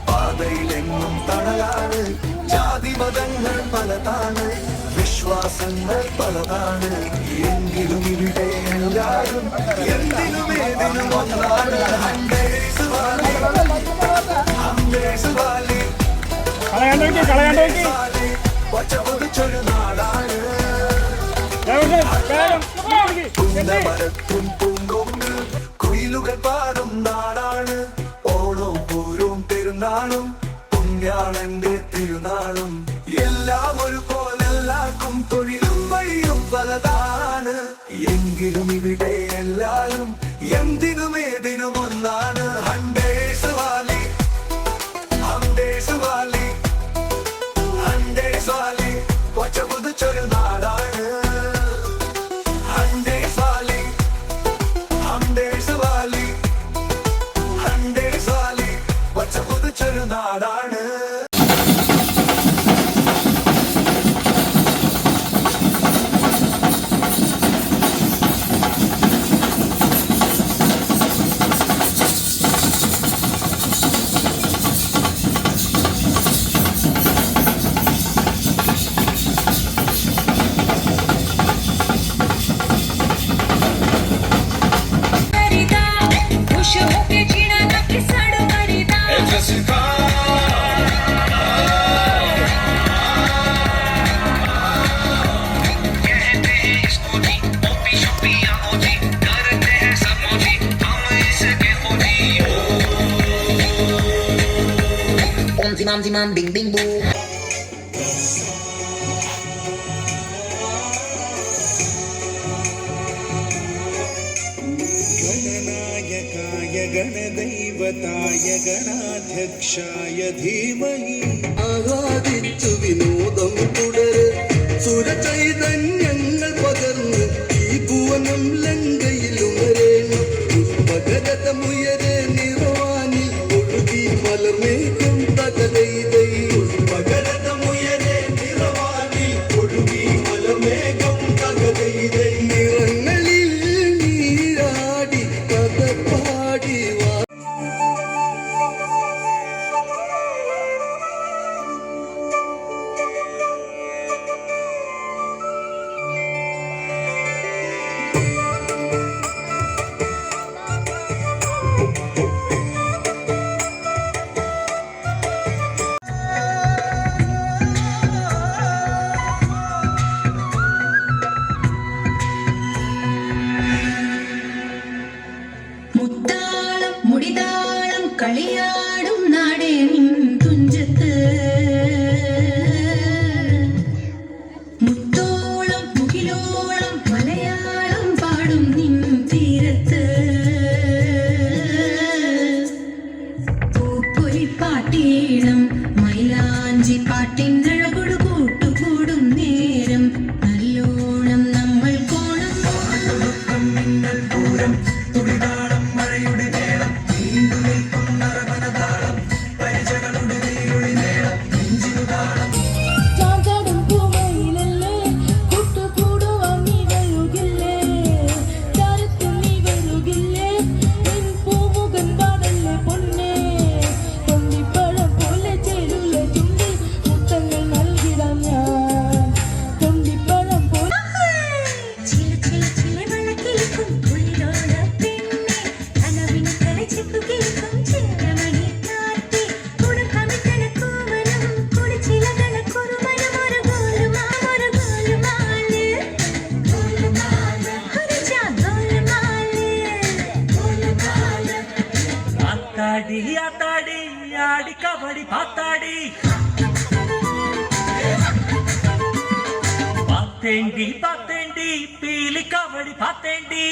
പാതയിലെങ്ങും തണലാണ്. ജാതി മതങ്ങൾ പലതാണ്, വിശ്വാസങ്ങൾ പലതാണ്. എങ്കിലും ഇവിടെ എല്ലാവരും എന്തിനും ഏതിനും ഒന്നാണ്. പച്ചപൊതിച്ചൊരു നാടാണ്. മരത്തും പൂങ്കൊമ്പ് കുയിലുകൾ പാടും നാടാണ്. ഓണവും പൂരവും പെരുന്നാളും പുണ്യാളന്റെ തിരുനാളും എല്ലാം ഒരുപോലെ എല്ലാവർക്കും തൊഴിലും വഴിയും പലതാണ്. എങ്കിലും ഇവിടെ എല്ലാവരും എന്തിനും ഏതിനും ഒന്നാണ്. Hunters Valley Hunters Valley Hunters Valley പച്ചപൊതിച്ചൊരു നാടാണ്. Hunters Valley Hunters Valley Hunters Valley പച്ചപൊതിച്ചൊരു നാടാണ്. Zimam bing bing boo. गणनायकाय गणदैवताय गणाध्यक्षाय धीमहि ആരാധിച്ചു വിനോദം തുടര് സുരചൈതന്യങ്ങൾ പകർന്ന് ഈ ഭുവനം ലങ്കയിലുമരേണം. പുഷ്പകരതമുയരെ നിറവാനിൽ ഒഴുകി മലർമേഘം തകലൈതൈ. പുഷ്പകരതമുയരെ നിറവാനിൽ ഒഴുകി മലർമേഘം തകലൈതൈ. നിറങ്ങളിൽ നീരാടി കഥ പാടി മുത്താളം മുടിതാളം കളിയാടും നാടേ നിൻ തുഞ്ചത്ത്. മുത്തോളം മുകിലോളം മലയാളം പാടും നിൻ തീരത്ത്. പൂപ്പൊലിപ്പാട്ടീണം മൈലാഞ്ചി പാട്ടിനഴകൊടു കൂട്ടുകൂടും നേരം നല്ലോണം നമ്മൾ കോണം. പൂരം തുടിതാളം മഴയുടെ മേളം നീണ്ടു നിൽക്കും നരമനതാളം പരിചകളുടെ നീയൊളി നേളം നെഞ്ചിനു താളം. ചാഞ്ചാടും പൂവയിലല്ലേ കൂട്ടുകൂടുവാൻ നീ വരുകില്ലേ? ചാരത്തിൽ നീ വരുകില്ലേ? നിൻ പൂമുഖൻ പാടല്ലേ പൊന്നേ. തൊണ്ടിപ്പഴം പോലെ ചേരുള്ള ചുണ്ടിൽ മുത്തങ്ങൾ നൽകിടാം ഞാൻ. തൊണ്ടിപ്പഴം പോലെ ചില ചില ചില വെള്ളക്കിളിക്കും കുളിരോളം ആത്താടി ആത്താടി ആടി കബഡി പാത്താടി പാത്തേണ്ടി പാത്തേണ്ടി പീലി കബഡി പാത്തേണ്ടി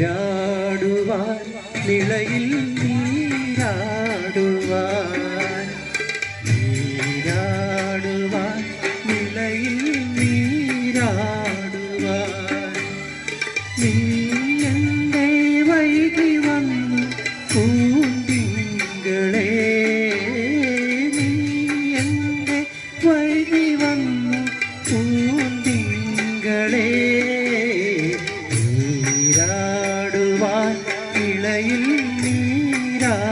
നീരാടുവാൻ നിളയിൽ നീരാടുവാൻ നീരാടുവാൻ നിളയിൽ നീരാടുവാൻ നീ എന്റെ വൈകി വന്നു പൂന്തിങ്കളെ നീ എന്റെ വൈകി വന്നു പൂന്തിങ്കളെ നീരാടുവാൻ ഇളയിൽ നീരാടുവാൻ